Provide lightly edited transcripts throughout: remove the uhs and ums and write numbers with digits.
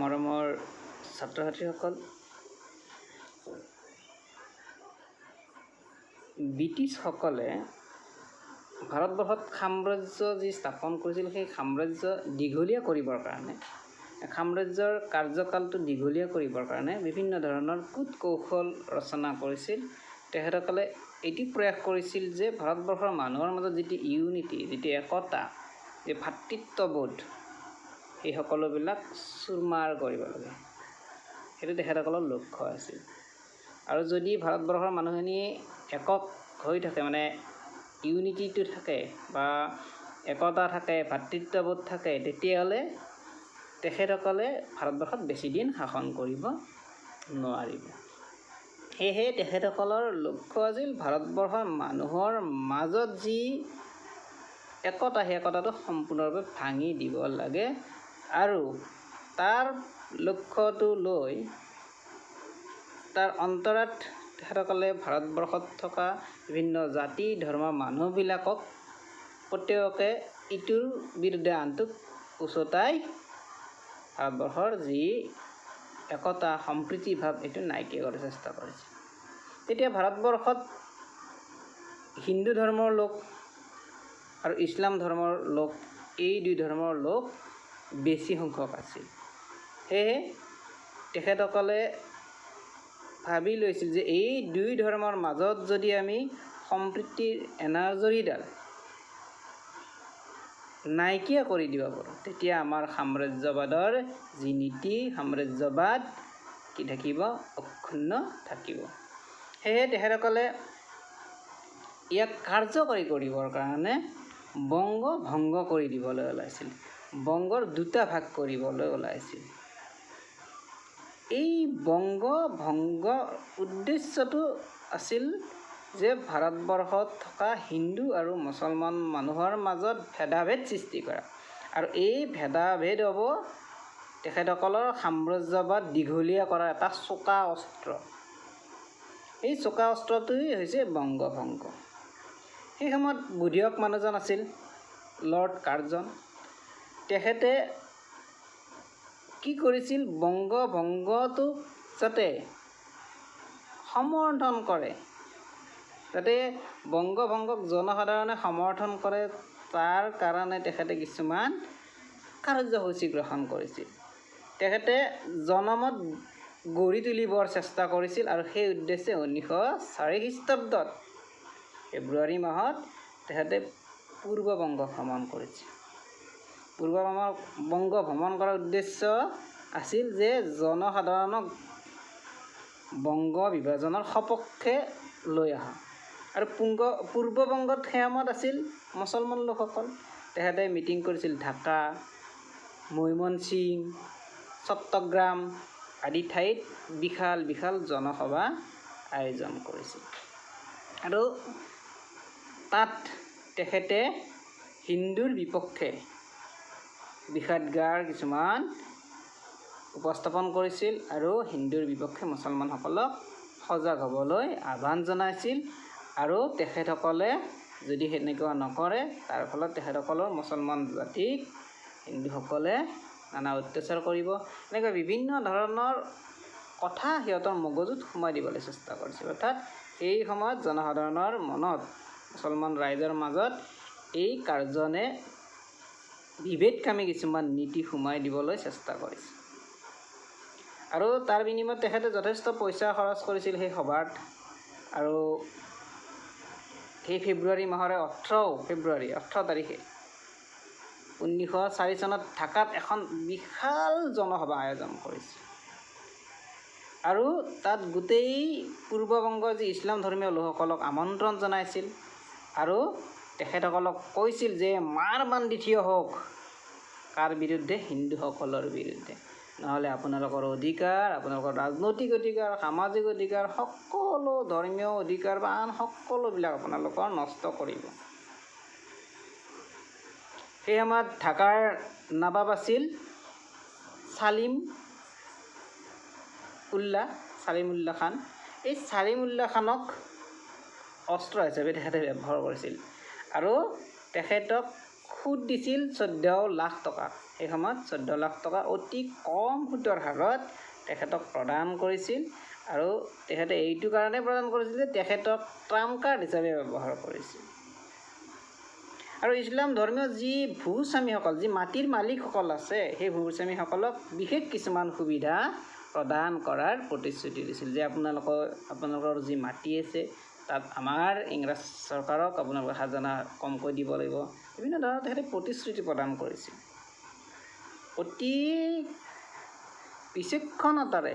মৰমৰ ছাত্ৰ ছাত্ৰীসকল, ব্ৰিটিছসকলে ভাৰতবৰ্ষত সাম্ৰাজ্য যি স্থাপন কৰিছিল সেই সাম্ৰাজ্য দীঘলীয়া কৰিবৰ কাৰণে, সাম্ৰাজ্যৰ কাৰ্যকালটো দীঘলীয়া কৰিবৰ কাৰণে বিভিন্ন ধৰণৰ কূট কৌশল ৰচনা কৰিছিল। তেখেতসকলে এটি প্ৰয়াস কৰিছিল যে ভাৰতবৰ্ষৰ মানুহৰ মাজত যিটো ইউনিটি, যিটো একতা, যি ভাতৃত্ববোধ, সেই সকলোবিলাক চুৰমাৰ কৰিব লাগে। সেইটো তেখেতসকলৰ লক্ষ্য আছিল। আৰু যদি ভাৰতবৰ্ষৰ মানুহখিনি একক হৈ থাকে, মানে ইউনিটিটো থাকে বা একতা থাকে, ভাতৃত্ববোধ থাকে, তেতিয়াহ'লে তেখেতসকলে ভাৰতবৰ্ষত বেছি দিন শাসন কৰিব নোৱাৰিব। সেয়েহে তেখেতসকলৰ লক্ষ্য আছিল ভাৰতবৰ্ষৰ মানুহৰ মাজত যি একতা, সেই একতাটো সম্পূৰ্ণৰূপে ভাঙি দিব লাগে। আৰু তাৰ লক্ষ্যটো লৈ তাৰ অন্তৰাত তেখেতসকলে ভাৰতবৰ্ষত থকা বিভিন্ন জাতি ধৰ্মৰ মানুহবিলাকক প্ৰত্যেককে ইটোৰ বিৰুদ্ধে আনটোক উচতাই ভাৰতবৰ্ষৰ যি একতা সম্প্ৰীতি ভাৱ এইটো নাইকিয়া কৰাৰ চেষ্টা কৰিছে। তেতিয়া ভাৰতবৰ্ষত হিন্দু ধৰ্মৰ লোক আৰু ইছলাম ধৰ্মৰ লোক, এই দুই ধৰ্মৰ লোক বেছি সংখ্যক আছিল। সেয়ে তেখেতসকলে ভাবি লৈছিল যে এই দুই ধৰ্মৰ মাজত যদি আমি সম্প্ৰীতিৰ এনাজৰীডাল নাইকিয়া কৰি দিব পাৰোঁ, তেতিয়া আমাৰ সাম্ৰাজ্যবাদৰ যি নীতি, সাম্ৰাজ্যবাদ কি থাকিব? অক্ষুণ্ণ থাকিব। সেয়ে তেখেতসকলে ইয়াক কাৰ্যকৰী কৰিবৰ কাৰণে বংগ ভংগ কৰি দিবলৈ ওলাইছিল, বংগৰ দুটা ভাগ কৰিবলৈ ওলাইছিল। এই বংগ ভংগৰ উদ্দেশ্যটো আছিল যে ভাৰতবৰ্ষত থকা হিন্দু আৰু মুছলমান মানুহৰ মাজত ভেদাভেদ সৃষ্টি কৰা। আৰু এই ভেদাভেদ হ'ব তেখেতসকলৰ সাম্ৰাজ্যবাদ দীঘলীয়া কৰাৰ এটা চোকা অস্ত্ৰ। এই চোকা অস্ত্ৰটোৱেই হৈছে বংগ ভংগ। সেই সময়ত বুধিয়ক মানুহজন আছিল লৰ্ড কাৰ্জন। তেখেতে কি কৰিছিল? বংগ ভংগটোক যাতে সমৰ্থন কৰে, যাতে বংগ ভংগক জনসাধাৰণে সমৰ্থন কৰে, তাৰ কাৰণে তেখেতে কিছুমান কাৰ্যসূচী গ্ৰহণ কৰিছিল। তেখেতে জনমত গঢ়ি তুলিবৰ চেষ্টা কৰিছিল। আৰু সেই উদ্দেশ্যে 1904 খ্ৰীষ্টাব্দত ফেব্ৰুৱাৰী মাহত তেখেতে পূৰ্ব বংগ ভ্ৰমণ কৰিছিল। পূৰ্ব বংগ ভ্ৰমণ কৰাৰ উদ্দেশ্য আছিল যে জনসাধাৰণক বংগ বিভাজনৰ সপক্ষে লৈ অহা। আৰু পূৰ্ব বংগত সেই সময়ত আছিল মুছলমান লোকসকল। তেখেতে মিটিং কৰিছিল ঢাকা, মৈমনসিং, চট্টগ্ৰাম আদি ঠাইত বিশাল বিশাল জনসভা আয়োজন কৰিছিল। আৰু তাত তেখেতে হিন্দুৰ বিপক্ষে বিষাদগাৰ কিছুমান উপস্থাপন কৰিছিল আৰু হিন্দুৰ বিপক্ষে মুছলমানসকলক সজাগ হ'বলৈ আহ্বান জনাইছিল। আৰু তেখেতসকলে যদি সেনেকুৱা নকৰে, তাৰ ফলত তেখেতসকলৰ মুছলমান জাতিক হিন্দুসকলে নানা অত্যাচাৰ কৰিব, এনেকুৱা বিভিন্ন ধৰণৰ কথা সিহঁতৰ মগজুত সোমাই দিবলৈ চেষ্টা কৰিছিল। অৰ্থাৎ এই সময়ত জনসাধাৰণৰ মনত, মুছলমান ৰাইজৰ মাজত এই কাৰ্জনে বিভেদকামী কিছুমান নীতি সোমাই দিবলৈ চেষ্টা কৰিছিল। আৰু তাৰ বিনিময়ত তেখেতে যথেষ্ট পইচা খৰচ কৰিছিল সেই সভাত। আৰু সেই ফেব্ৰুৱাৰী মাহৰে 18 তাৰিখে 1904 চনত ঢাকাত এখন বিশাল জনসভা আয়োজন কৰিছিল। আৰু তাত গোটেই পূৰ্ববংগৰ যি ইছলাম ধৰ্মীয় লোকসকলক আমন্ত্ৰণ জনাইছিল। আৰু তেখেতসকলক কৈছিল যে মাৰ বান্ধি থিয় হওক। কাৰ বিৰুদ্ধে? হিন্দুসকলৰ বিৰুদ্ধে। নহ'লে আপোনালোকৰ অধিকাৰ, আপোনালোকৰ ৰাজনৈতিক অধিকাৰ, সামাজিক অধিকাৰ, সকলো ধৰ্মীয় অধিকাৰ বা আন সকলোবিলাক আপোনালোকৰ নষ্ট কৰিব। সেই সময়ত ঢাকাৰ নবাব আছিল ছালিম উল্লাহ খান। এই ছালিম উল্লাহ খানক অস্ত্ৰ হিচাপে তেখেতে ব্যৱহাৰ কৰিছিল। আৰু তেখেতক সুদ দিছিল 14 লাখ টকা। সেই সময়ত 14 লাখ টকা অতি কম সুদৰ হাৰত তেখেতক প্ৰদান কৰিছিল আৰু তেখেতে এইটো কাৰণে প্ৰদান কৰিছিল যে তেখেতক ট্ৰাম্প কাৰ্ড হিচাপে ব্যৱহাৰ কৰিছিল। আৰু ইছলাম ধৰ্মীয় যি ভূস্বামীসকল, যি মাটিৰ মালিকসকল আছে, সেই ভূস্বামীসকলক বিশেষ কিছুমান সুবিধা প্ৰদান কৰাৰ প্ৰতিশ্ৰুতি দিছিল যে আপোনালোকৰ যি মাটি আছে তাত আমাৰ ইংৰাজ চৰকাৰক আপোনালোকে খাজানা কমকৈ দিব লাগিব, বিভিন্ন ধৰণৰ তেখেতে প্ৰতিশ্ৰুতি প্ৰদান কৰিছিল। অতি বিচক্ষণতাৰে,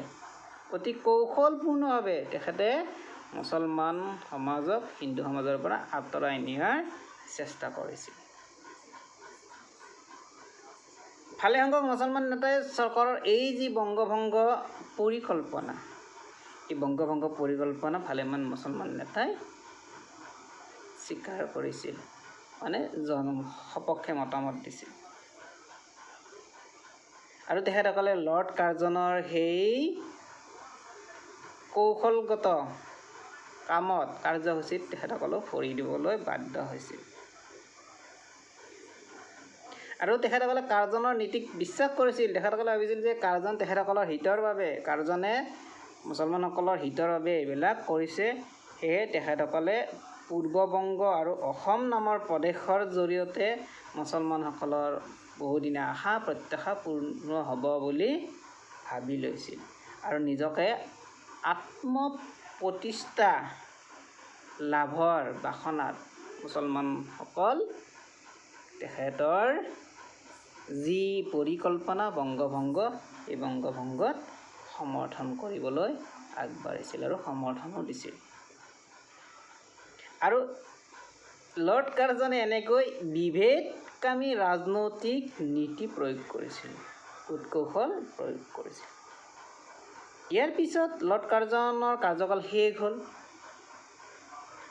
অতি কৌশলপূৰ্ণভাৱে তেখেতে মুছলমান সমাজক হিন্দু সমাজৰ পৰা আঁতৰাই নিয়াৰ চেষ্টা কৰিছিল। ভালেসংখ্যক মুছলমান নেতাই চৰকাৰৰ এই যি বংগভংগ পৰিকল্পনা, এই বংগভংগ পৰিকল্পনা ভালেমান মুছলমান নেতাই স্বীকাৰ কৰিছিল, মানে সপক্ষে মতামত দিছিল। আৰু তেখেতসকলে লৰ্ড কাৰ্জনৰ সেই কৌশলগত কামত, কাৰ্যসূচীত তেখেতসকলক ভৰি দিবলৈ বাধ্য হৈছিল। আৰু তেখেতসকলে কাৰ্জনৰ নীতিক বিশ্বাস কৰিছিল। তেখেতসকলে ভাবিছিল যে কাৰ্জন তেখেতসকলৰ হিতৰ বাবে, কাৰ্জনে মুছলমানসকলৰ হিতৰ বাবে এইবিলাক কৰিছে। সেয়ে তেখেতসকলে পূৰ্ববংগ আৰু অসম নামৰ প্ৰদেশৰ জৰিয়তে মুছলমানসকলৰ বহুদিনীয়া আশা প্ৰত্যাশা পূৰ্ণ হ'ব বুলি ভাবি লৈছিল আৰু নিজকে আত্মপ্ৰতিষ্ঠা লাভৰ বাসনাত মুছলমানসকল তেখেতৰ যি পৰিকল্পনা বংগভংগ, এই বংগভংগত সমৰ্থন কৰিবলৈ আগবাঢ়িছিল আৰু সমৰ্থনো দিছিল। আৰু লৰ্ড কাৰ্জনে এনেকৈ বিভেদকামী ৰাজনৈতিক নীতি প্ৰয়োগ কৰিছিল, কূটকৌশল প্ৰয়োগ কৰিছিল। ইয়াৰ পিছত লৰ্ড কাৰ্জনৰ কাৰ্যকাল শেষ হ'ল।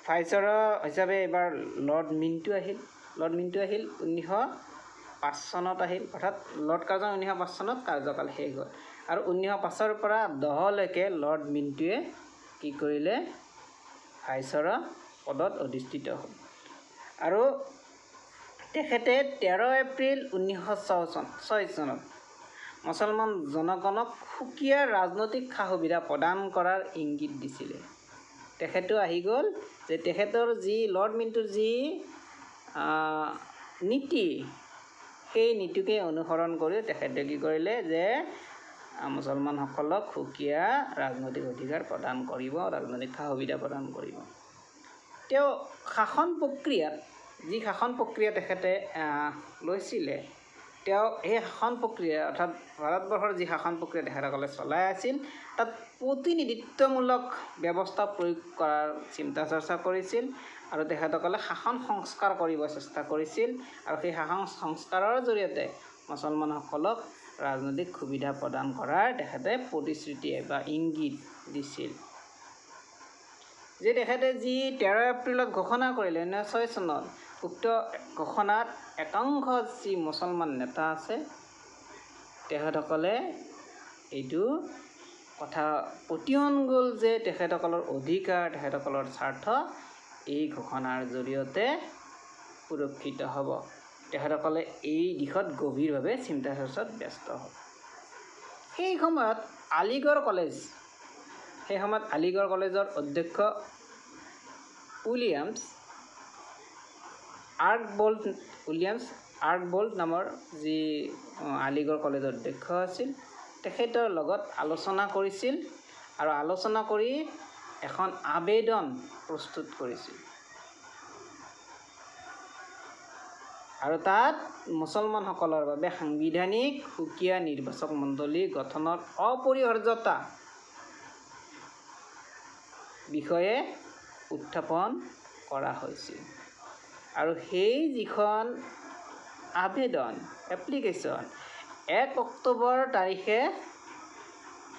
ভাইচৰয় হিচাপে এইবাৰ লৰ্ড মিণ্টো আহিল। লৰ্ড মিণ্টো আহিল 1905 চনত আহিল, অৰ্থাৎ লৰ্ড কাৰ্জন 1905 চনত কাৰ্যকাল শেষ হ'ল। আৰু 1905 পৰা 10লৈকে লৰ্ড মিণ্টোৱে কি কৰিলে, ভাইচৰয় পদত অধিষ্ঠিত হ'ল। আৰু তেখেতে 13 এপ্ৰিল 1906 চনত মুছলমান জনগণক সুকীয়া ৰাজনৈতিক সা সুবিধা প্ৰদান কৰাৰ ইংগিত দিছিলে। তেখেতো আহি গ'ল যে তেখেতৰ যি লৰ্ড মিণ্টোৰ যি নীতি, সেই নীতিকে অনুসৰণ কৰি তেখেতে কি কৰিলে যে মুছলমানসকলক সুকীয়া ৰাজনৈতিক অধিকাৰ প্ৰদান কৰিব, ৰাজনৈতিক সা সুবিধা প্ৰদান কৰিব। তেওঁ শাসন প্ৰক্ৰিয়াত, যি শাসন প্ৰক্ৰিয়া তেখেতে লৈছিলে, তেওঁ এই শাসন প্ৰক্ৰিয়া অৰ্থাৎ ভাৰতবৰ্ষৰ যি শাসন প্ৰক্ৰিয়া তেখেতসকলে চলাই আছিল, তাত প্ৰতিনিধিত্বমূলক ব্যৱস্থা প্ৰয়োগ কৰাৰ চিন্তা চৰ্চা কৰিছিল আৰু তেখেতসকলে শাসন সংস্কাৰ কৰিব চেষ্টা কৰিছিল। আৰু সেই শাসন সংস্কাৰৰ জৰিয়তে মুছলমানসকলক ৰাজনৈতিক সুবিধা প্ৰদান কৰাৰ তেখেতে প্ৰতিশ্ৰুতি বা ইংগিত দিছিল। যে তেখেতে যি 13 এপ্ৰিলত ঘোষণা কৰিলে 1906 চনত, উক্ত ঘোষণাত একাংশ যি মুছলমান নেতা আছে তেখেতসকলে এইটো কথা পতিয়ন গ'ল যে তেখেতসকলৰ অধিকাৰ, তেখেতসকলৰ স্বাৰ্থ এই ঘোষণাৰ জৰিয়তে সুৰক্ষিত হ'ব। তেখেতসকলে এই দিশত গভীৰভাৱে চিন্তা চৰ্চাত ব্যস্ত হ'ল। সেই সময়ত আলিগড় কলেজৰ অধ্যক্ষ উইলিয়ামছ আৰ্কবোল্ট নামৰ যি আলিগড় কলেজৰ অধ্যক্ষ আছিল, তেখেতৰ লগত আলোচনা কৰিছিল আৰু আলোচনা কৰি এখন আবেদন প্ৰস্তুত কৰিছিল। আৰু তাত মুছলমানসকলৰ বাবে সাংবিধানিক সুকীয়া নিৰ্বাচক মণ্ডলী গঠনৰ অপৰিহাৰ্যতা বিষয়ে উত্থাপন কৰা হৈছিল। আৰু সেই যিখন আবেদন, এপ্লিকেশ্যন 1 অক্টোবৰ তাৰিখে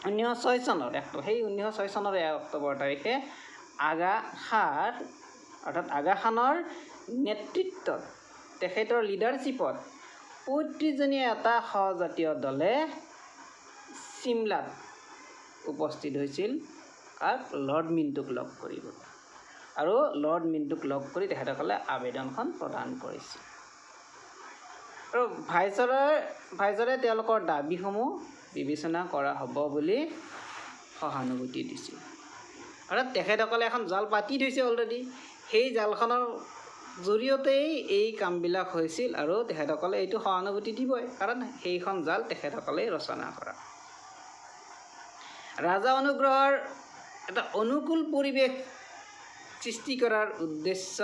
1906 চনৰ, সেই 1906 চনৰ 1 অক্টোবৰ তাৰিখে আগা খানৰ নেতৃত্বত, তেখেতৰ লিডাৰশ্বিপত 35জনীয়া এটা সহজাতীয় দলে চিমলাত উপস্থিত হৈছিল লৰ্ড মিণ্টোক লগ কৰিব। আৰু লৰ্ড মিণ্টোক লগ কৰি তেখেতসকলে আবেদনখন প্ৰদান কৰিছিল। আৰু ভাইচৰয়ে তেওঁলোকৰ দাবীসমূহ বিবেচনা কৰা হ'ব বুলি সহানুভূতি দিছিল। অৰ্থাৎ তেখেতসকলে এখন জাল পাতি থৈছে অলৰেডি, সেই জালখনৰ জৰিয়তেই এই কামবিলাক হৈছিল আৰু তেখেতসকলে এইটো সহানুভূতি দিবই, কাৰণ সেইখন জাল তেখেতসকলেই ৰচনা কৰা। ৰাজা অনুগ্ৰহৰ এটা অনুকূল পৰিৱেশ সৃষ্টি কৰাৰ উদ্দেশ্য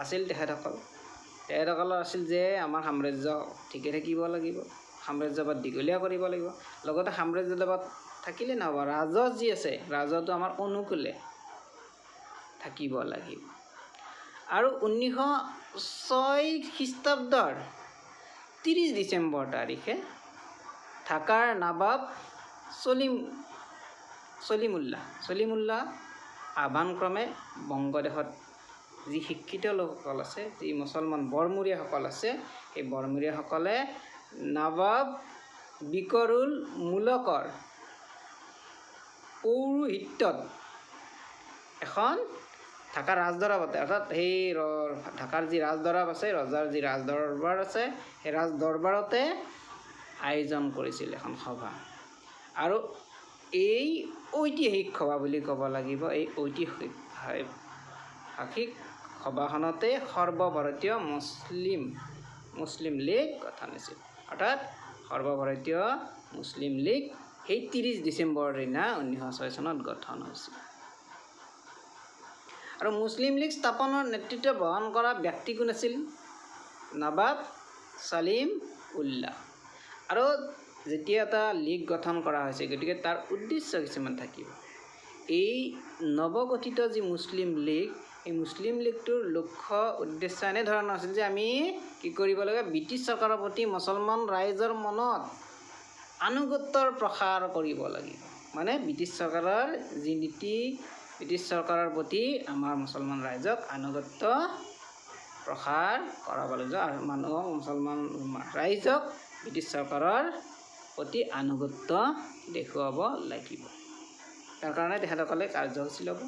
আছিল তেখেতসকলৰ আছিল যে আমাৰ সাম্ৰাজ্য ঠিকে থাকিব লাগিব, সাম্ৰাজ্যবাদ দীঘলীয়া কৰিব লাগিব, লগতে সাম্ৰাজ্যবাদ থাকিলে নহ'ব, ৰাজহ যি আছে ৰাজহটো আমাৰ অনুকূলে থাকিব লাগিব। আৰু 1906 খ্ৰীষ্টাব্দৰ 30 ডিচেম্বৰ তাৰিখে ঢাকাৰ নবাব চলিমুল্লাহ আহ্বানক্ৰমে বংগদেশত যি শিক্ষিত লোকসকল আছে, যি মুছলমান বৰমূৰীয়াসকল আছে, সেই বৰমূৰীয়াসকলে নবাব বিকৰুল মুলকৰ পৌৰোহিত্যত এখন ঢাকাৰ ৰাজদৰবাৰতে, অৰ্থাৎ সেই ঢাকাৰ যি ৰাজদৰবাৰ আছে, ৰজাৰ যি ৰাজদৰবাৰ আছে, সেই ৰাজদৰবাৰতে আয়োজন কৰিছিল এখন সভা। আৰু এই ঐতিহাসিক সভা বুলি ক'ব লাগিব, এই ঐতিহাসিক সভাখনতে সৰ্বভাৰতীয় মুছলিম লীগ গঠন হৈছিল। অৰ্থাৎ সৰ্বভাৰতীয় মুছলিম লীগ সেই 30 ডিচেম্বৰৰ দিনা 1906 চনত গঠন হৈছিল। আৰু মুছলিম লীগ স্থাপনৰ নেতৃত্ব বহন কৰা ব্যক্তি কোন আছিল? নবাব চলিমউল্লাহ। আৰু যেতিয়া এটা লীগ গঠন কৰা হৈছে, গতিকে তাৰ উদ্দেশ্য কিছুমান থাকিব। এই নৱগঠিত যি মুছলিম লীগ, এই মুছলিম লীগটোৰ লক্ষ্য উদ্দেশ্য এনেধৰণৰ আছিল যে আমি কি কৰিব লাগে, ব্ৰিটিছ চৰকাৰৰ প্ৰতি মুছলমান ৰাইজৰ মনত আনুগত্যৰ প্ৰসাৰ কৰিব লাগিব। মানে ব্ৰিটিছ চৰকাৰৰ যি নীতি, ব্ৰিটিছ চৰকাৰৰ প্ৰতি আমাৰ মুছলমান ৰাইজক আনুগত্য প্ৰসাৰ কৰাব লাগিব, আৰু মুছলমান ৰাইজক ব্ৰিটিছ চৰকাৰৰ প্ৰতি আনুগত্য দেখুৱাব লাগিব। তাৰ কাৰণে তেখেতসকলে কাৰ্যসূচী ল'ব।